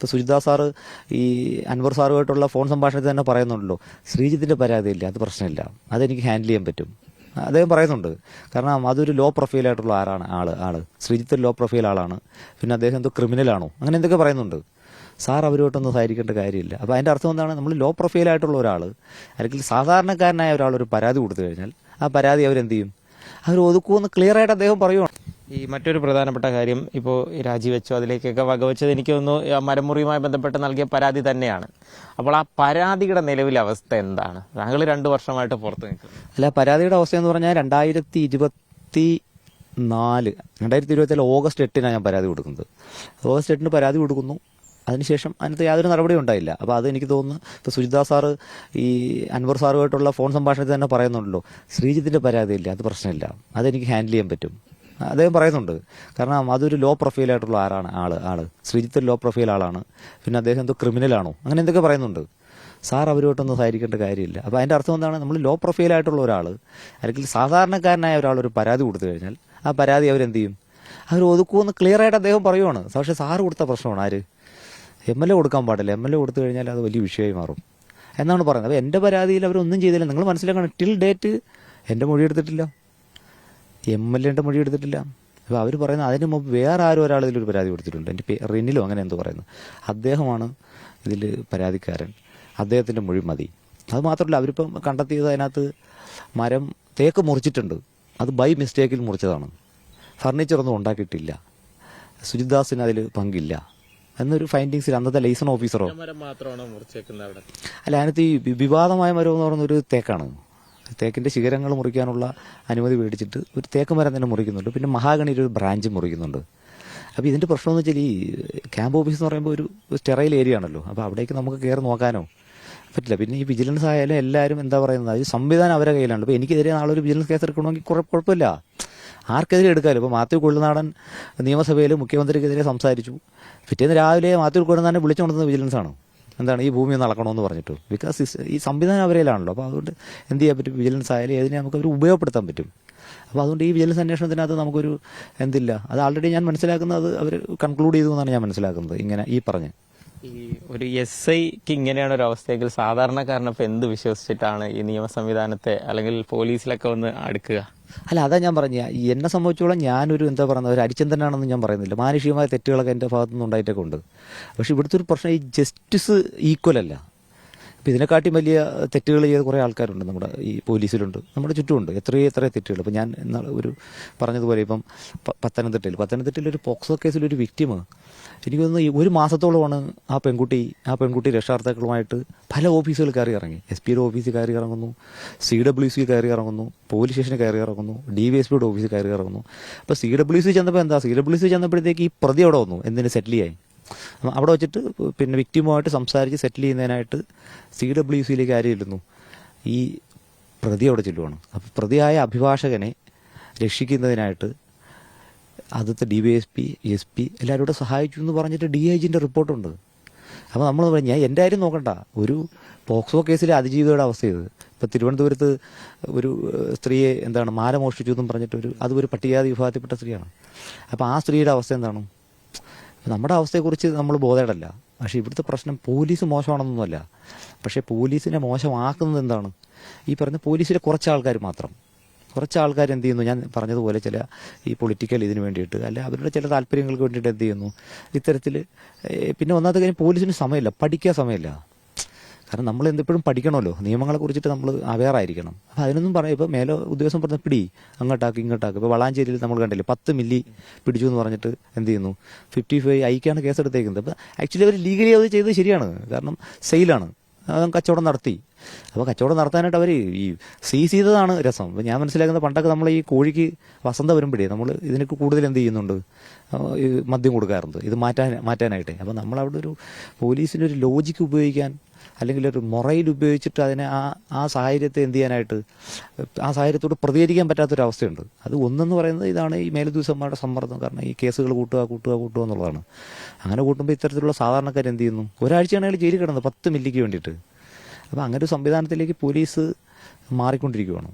ഇപ്പോൾ സുജിത സാറ് ഈ അൻവർ സാറുമായിട്ടുള്ള ഫോൺ സംഭാഷണത്തിൽ തന്നെ പറയുന്നുണ്ടല്ലോ, ശ്രീജിത്തിന്റെ പരാതിയില്ല, അത് പ്രശ്നമില്ല, അതെനിക്ക് ഹാൻഡിൽ ചെയ്യാൻ പറ്റും. അദ്ദേഹം പറയുന്നുണ്ട്. കാരണം അതൊരു ലോ പ്രൊഫൈലായിട്ടുള്ള ആള് ശ്രീജിത്ത് ഒരു ലോ പ്രൊഫൈൽ ആളാണ്. പിന്നെ അദ്ദേഹം എന്തോ ക്രിമിനലാണോ അങ്ങനെ എന്തൊക്കെ പറയുന്നുണ്ട്. സാർ അവരുമായിട്ടൊന്നും സഹകരിക്കേണ്ട കാര്യമില്ല. അപ്പോൾ അതിൻ്റെ അർത്ഥം എന്താണ്? നമ്മൾ ലോ പ്രൊഫൈലായിട്ടുള്ള ഒരാൾ അല്ലെങ്കിൽ സാധാരണക്കാരനായ ഒരാൾ ഒരു പരാതി കൊടുത്തു കഴിഞ്ഞാൽ ആ പരാതി അവരെന്ത് ചെയ്യും? അവർ ഒതുക്കുമെന്ന് ക്ലിയർ ആയിട്ട് അദ്ദേഹം പറയുവാണ്. ഈ മറ്റൊരു പ്രധാനപ്പെട്ട കാര്യം, ഇപ്പോൾ രാജിവെച്ചു അതിലേക്കൊക്കെ വകവെച്ചത് എനിക്ക് തോന്നുന്നു മരമുറിയുമായി ബന്ധപ്പെട്ട് നൽകിയ പരാതി തന്നെയാണ്. അപ്പോൾ ആ പരാതിയുടെ നിലവിലെ അവസ്ഥ എന്താണ്? താങ്കൾ 2 വർഷമായിട്ട് പുറത്ത് നിൽക്കുന്നു. അല്ല, പരാതിയുടെ അവസ്ഥ എന്ന് പറഞ്ഞാൽ 2024 ഓഗസ്റ്റ് 8 ഞാൻ പരാതി കൊടുക്കുന്നത്. ഓഗസ്റ്റ് 8 പരാതി കൊടുക്കുന്നു. അതിനുശേഷം അതിനകത്ത് യാതൊരു നടപടിയും ഉണ്ടായില്ല. അപ്പോൾ അത് എനിക്ക് തോന്നുന്നു ഇപ്പോൾ സുജിത സാറ് ഈ അൻവർ സാറുമായിട്ടുള്ള ഫോൺ സംഭാഷണത്തിൽ തന്നെ പറയുന്നുണ്ടല്ലോ, ശ്രീജിത്തിന്റെ പരാതിയില്ല, അത് പ്രശ്നമില്ല, അതെനിക്ക് ഹാൻഡിൽ ചെയ്യാൻ പറ്റും. അദ്ദേഹം പറയുന്നുണ്ട്. കാരണം അതൊരു ലോ പ്രൊഫൈലായിട്ടുള്ള ആള് ശ്രീജിത്ത് ഒരു ലോ പ്രൊഫൈൽ ആളാണ്. പിന്നെ അദ്ദേഹം എന്തോ ക്രിമിനലാണോ അങ്ങനെ എന്തൊക്കെ പറയുന്നുണ്ട്. സാർ അവരുമായിട്ടൊന്നും സഹകരിക്കേണ്ട കാര്യമില്ല. അപ്പോൾ അതിൻ്റെ അർത്ഥം എന്താണ്? നമ്മൾ ലോ പ്രൊഫൈലായിട്ടുള്ള ഒരാൾ അല്ലെങ്കിൽ സാധാരണക്കാരനായ ഒരാൾ ഒരു പരാതി കൊടുത്തു കഴിഞ്ഞാൽ ആ പരാതി അവരെന്ത് ചെയ്യും? അവർ ഒതുക്കുമെന്ന് ക്ലിയർ ആയിട്ട് അദ്ദേഹം പറയുവാണ്. പക്ഷേ സാറ് കൊടുത്ത പ്രശ്നമാണ് ആര്? MLA കൊടുക്കാൻ പാടില്ല. MLA കൊടുത്തു കഴിഞ്ഞാൽ അത് വലിയ വിഷയമായി മാറും എന്നാണ് പറയുന്നത്. അപ്പോൾ എൻ്റെ പരാതിയിൽ അവരൊന്നും ചെയ്തില്ല. നിങ്ങൾ മനസ്സിലാക്കണം, ടിൽ ഡേറ്റ് എൻ്റെ മൊഴി എടുത്തിട്ടില്ല, MLA മൊഴി എടുത്തിട്ടില്ല. അപ്പോൾ അവർ പറയുന്നത് അതിന് മുമ്പ് വേറെ ആരും ഒരാൾ ഇതിലൊരു പരാതി കൊടുത്തിട്ടുണ്ട്. എൻ്റെ റിനിലോ അങ്ങനെ എന്തോ പറയുന്നു. അദ്ദേഹമാണ് ഇതിൽ പരാതിക്കാരൻ, അദ്ദേഹത്തിൻ്റെ മൊഴി മതി. അത് മാത്രമല്ല, അവരിപ്പം കണ്ടെത്തിയത് അതിനകത്ത് തേക്ക് മുറിച്ചിട്ടുണ്ട്. അത് ബൈ മിസ്റ്റേക്കിൽ മുറിച്ചതാണ്. ഫർണിച്ചറൊന്നും ഉണ്ടാക്കിയിട്ടില്ല. സുജിദാസിന് അതിൽ പങ്കില്ല എന്നൊരു ഫൈൻഡിങ്സിൽ അന്നത്തെ ലൈസൺ ഓഫീസറോ അല്ല, അതിനകത്ത് ഈ വിവാദമായ മരം എന്ന് പറയുന്നൊരു തേക്കാണ്. തേക്കിൻ്റെ ശിഖരങ്ങൾ മുറിക്കാനുള്ള അനുമതി മേടിച്ചിട്ട് ഒരു തേക്ക് മരം തന്നെ മുറിക്കുന്നുണ്ട്. പിന്നെ മഹാഗണിയുടെ ഒരു ബ്രാഞ്ച് മുറിക്കുന്നുണ്ട്. അപ്പോൾ ഇതിൻ്റെ പ്രശ്നമെന്ന് വെച്ചാൽ ഈ ക്യാമ്പ് ഓഫീസ് എന്ന് പറയുമ്പോൾ ഒരു സ്റ്റെറൈൽ ഏരിയ ആണല്ലോ. അപ്പോൾ അവിടേക്ക് നമുക്ക് കയറി നോക്കാനോ പറ്റില്ല. പിന്നെ ഈ വിജിലൻസ് ആയാലും എല്ലാവരും എന്താ പറയുന്നത്, അത് സംവിധാനം അവരുടെ കയ്യിലാണ്. ഇപ്പോൾ എനിക്കെതിരെ നാളെ ഒരു വിജിലൻസ് കേസ് എടുക്കണമെങ്കിൽ കുഴപ്പമില്ല, ആർക്കെതിരെ എടുക്കാമല്ലോ. ഇപ്പോൾ മാത്യു കൊള്ളുനാടൻ നിയമസഭയിൽ മുഖ്യമന്ത്രിക്കെതിരെ സംസാരിച്ചു. പിറ്റേന്ന് രാവിലെ മാത്യു കൊള്ളുനാടനെ വിളിച്ചുകൊണ്ടുവന്ന വിജിലൻസാണ്. എന്താണ് ഈ ഭൂമി ഒന്ന് അളക്കണമെന്ന് പറഞ്ഞിട്ട്. ബിക്കോസ് ഈ സംവിധാനം അവരേലാണല്ലോ. അപ്പോൾ അതുകൊണ്ട് എന്ത് ചെയ്യാൻ പറ്റും? വിജിലൻസ് ആയാലും ഏതിനെ നമുക്ക് അവർ ഉപയോഗപ്പെടുത്താൻ പറ്റും. അപ്പോൾ അതുകൊണ്ട് ഈ വിജിലൻസ് അന്വേഷണത്തിനകത്ത് നമുക്കൊരു എന്തില്ല, അത് ആൾറെഡി ഞാൻ മനസ്സിലാക്കുന്നത് അവർ കൺക്ലൂഡ് ചെയ്തു എന്നാണ് ഞാൻ മനസ്സിലാക്കുന്നത്. ഇങ്ങനെ ഈ പറഞ്ഞ് ഈ ഒരു SIക്ക് ഇങ്ങനെയാണ് ഒരു അവസ്ഥയെങ്കിൽ സാധാരണക്കാരനപ്പോൾ എന്ത് വിശ്വസിച്ചിട്ടാണ് ഈ നിയമ സംവിധാനത്തെ അല്ലെങ്കിൽ പോലീസിലൊക്കെ ഒന്ന് അടുക്കുക? അല്ല, അതാ ഞാൻ പറഞ്ഞ, എന്നെ സംബന്ധിച്ചോളം ഞാനൊരു എന്താ പറയുന്നത്, ഒരു അരിച്ചന്തനാണെന്ന് ഞാൻ പറയുന്നില്ല. മാനുഷികമായ തെറ്റുകളൊക്കെ എൻ്റെ ഭാഗത്തുനിന്ന് ഉണ്ടായിട്ടൊക്കെ ഉണ്ട്. പക്ഷെ ഇവിടുത്തെ ഒരു പ്രശ്നം, ഈ ജസ്റ്റിസ് ഈക്വൽ അല്ല. ഇപ്പം ഇതിനെക്കാട്ടി വലിയ തെറ്റുകൾ ചെയ്ത കുറേ ആൾക്കാരുണ്ട് നമ്മുടെ ഈ പോലീസിലുണ്ട്, നമ്മുടെ ചുറ്റുമുണ്ട്. എത്രയോ തെറ്റുകൾ. ഇപ്പം ഞാൻ ഒരു പറഞ്ഞതുപോലെ ഇപ്പം പത്തനംതിട്ടയിൽ ഒരു പോക്സോ കേസിലൊരു വിക്ടിമ്, എനിക്ക് തോന്നുന്നു 1 മാസത്തോളമാണ് ആ പെൺകുട്ടി രക്ഷാകർത്താക്കളുമായിട്ട് പല ഓഫീസുകൾ കയറി ഇറങ്ങി. SP ഓഫീസിൽ കയറി ഇറങ്ങുന്നു, CWC കയറി ഇറങ്ങുന്നു, പോലീസ് സ്റ്റേഷനിൽ കയറി ഇറങ്ങുന്നു, DVSPയുടെ ഓഫീസിൽ കയറി ഇറങ്ങുന്നു. അപ്പോൾ CWC ചെന്നപ്പോൾ CWC ചെന്നപ്പോഴത്തേക്ക് ഈ പ്രതി അവിടെ വന്നു, എന്തിന് സെറ്റിൽ ചെയ്യാൻ. അവിടെ വെച്ചിട്ട് പിന്നെ വിക്ടിമുമായിട്ട് സംസാരിച്ച് സെറ്റിൽ ചെയ്യുന്നതിനായിട്ട് CWCയിലേക്ക് ആര് ചെല്ലുന്നു? ഈ പ്രതി അവിടെ ചെല്ലുവാണ്. അപ്പോൾ പ്രതിയായ അഭിഭാഷകനെ രക്ഷിക്കുന്നതിനായിട്ട് ആദ്യത്തെ DYSP SP എല്ലാവരും കൂടെ സഹായിച്ചു എന്ന് പറഞ്ഞിട്ട് DIGൻ്റെ റിപ്പോർട്ടുണ്ട്. അപ്പോൾ നമ്മൾ ഞാൻ എൻ്റെ കാര്യം നോക്കണ്ട, ഒരു പോക്സോ കേസിലെ അതിജീവിതയുടെ അവസ്ഥ ഇത്. ഇപ്പോൾ തിരുവനന്തപുരത്ത് ഒരു സ്ത്രീയെ മാല മോഷ്ടിച്ചു എന്നും പറഞ്ഞിട്ട് അതൊരു പട്ടികജാതി വിഭാഗത്തിൽപ്പെട്ട സ്ത്രീയാണ്. അപ്പോൾ ആ സ്ത്രീയുടെ അവസ്ഥ എന്താണ്? നമ്മുടെ അവസ്ഥയെക്കുറിച്ച് നമ്മൾ ബോധേടല്ല. പക്ഷേ ഇവിടുത്തെ പ്രശ്നം പോലീസ് മോശമാണെന്നൊന്നുമല്ല. പക്ഷേ പോലീസിനെ മോശമാക്കുന്നത് എന്താണ്? ഈ പറഞ്ഞ പോലീസിലെ കുറച്ച് ആൾക്കാർ എന്ത് ചെയ്യുന്നു, ഞാൻ പറഞ്ഞതുപോലെ ചില ഈ പൊളിറ്റിക്കൽ ഇതിന് വേണ്ടിയിട്ട് അല്ല അവരുടെ ചില താല്പര്യങ്ങൾക്ക് വേണ്ടിയിട്ട് എന്ത് ചെയ്യുന്നു ഇത്തരത്തിൽ. പിന്നെ ഒന്നാമത്തെ കാര്യം, പോലീസിന് സമയമില്ല, പഠിക്കാൻ സമയമില്ല. കാരണം നമ്മൾ എന്തെപ്പോഴും പഠിക്കണമല്ലോ, നിയമങ്ങളെ കുറിച്ചിട്ട് നമ്മൾ അവെയർ ആയിരിക്കണം. അപ്പോൾ അതിനൊന്നും പറയാം. ഇപ്പോൾ മേലെ ഉദ്യോഗസ്ഥൻ പറഞ്ഞ പിടി അങ്ങോട്ടാക്കി ഇങ്ങോട്ടാക്കി. ഇപ്പോൾ വളാഞ്ചേരിയിൽ നമ്മൾ കണ്ടില്ലേ, 10 മില്ലി പിടിച്ചു എന്ന് പറഞ്ഞിട്ട് എന്ത് ചെയ്യുന്നു, 55 ഐക്കാണ് കേസെടുത്തേക്കുന്നത്. അപ്പോൾ ആക്ച്വലി അവർ ലീഗലി അത് ചെയ്തത് ശരിയാണ്. കാരണം സെയിലാണ്, കച്ചവടം നടത്തി. അപ്പോൾ കച്ചവടം നടത്താനായിട്ട് അവർ ഈ സീസ് ചെയ്തതാണ് രസം. അപ്പോൾ ഞാൻ മനസ്സിലാക്കുന്നത്, പണ്ടൊക്കെ നമ്മൾ ഈ കോഴിക്ക് വസന്ത വരുമ്പോഴേ നമ്മൾ ഇതിനൊക്കെ കൂടുതൽ എന്ത് ചെയ്യുന്നുണ്ട്, ഈ മദ്യം കൊടുക്കാറുണ്ട് ഇത് മാറ്റാനായിട്ട്. അപ്പോൾ നമ്മളവിടെ ഒരു പോലീസിൻ്റെ ഒരു ലോജിക്ക് ഉപയോഗിക്കാൻ അല്ലെങ്കിൽ ഒരു മൊറയിൽ ഉപയോഗിച്ചിട്ട് അതിനെ ആ സാഹചര്യത്തെ എന്ത് ചെയ്യാനായിട്ട്, ആ സാഹചര്യത്തോട് പ്രതികരിക്കാൻ പറ്റാത്തൊരവസ്ഥയുണ്ട്. അത് ഒന്നെന്ന് പറയുന്നത് ഇതാണ് ഈ മേലുദ്യോഗസ്ഥന്മാരുടെ സമ്മർദ്ദം. കാരണം ഈ കേസുകൾ കൂട്ടുക എന്നുള്ളതാണ്. അങ്ങനെ കൂട്ടുമ്പോൾ ഇത്തരത്തിലുള്ള സാധാരണക്കാർ എന്ത് ചെയ്യുന്നു, ഒരാഴ്ചയാണ് അയാൾ ജയിലിൽ കിടന്നത് 10 മില്ലിക്ക് വേണ്ടിയിട്ട്. അപ്പോൾ അങ്ങനെ ഒരു സംവിധാനത്തിലേക്ക് പോലീസ് മാറിക്കൊണ്ടിരിക്കുകയാണ്.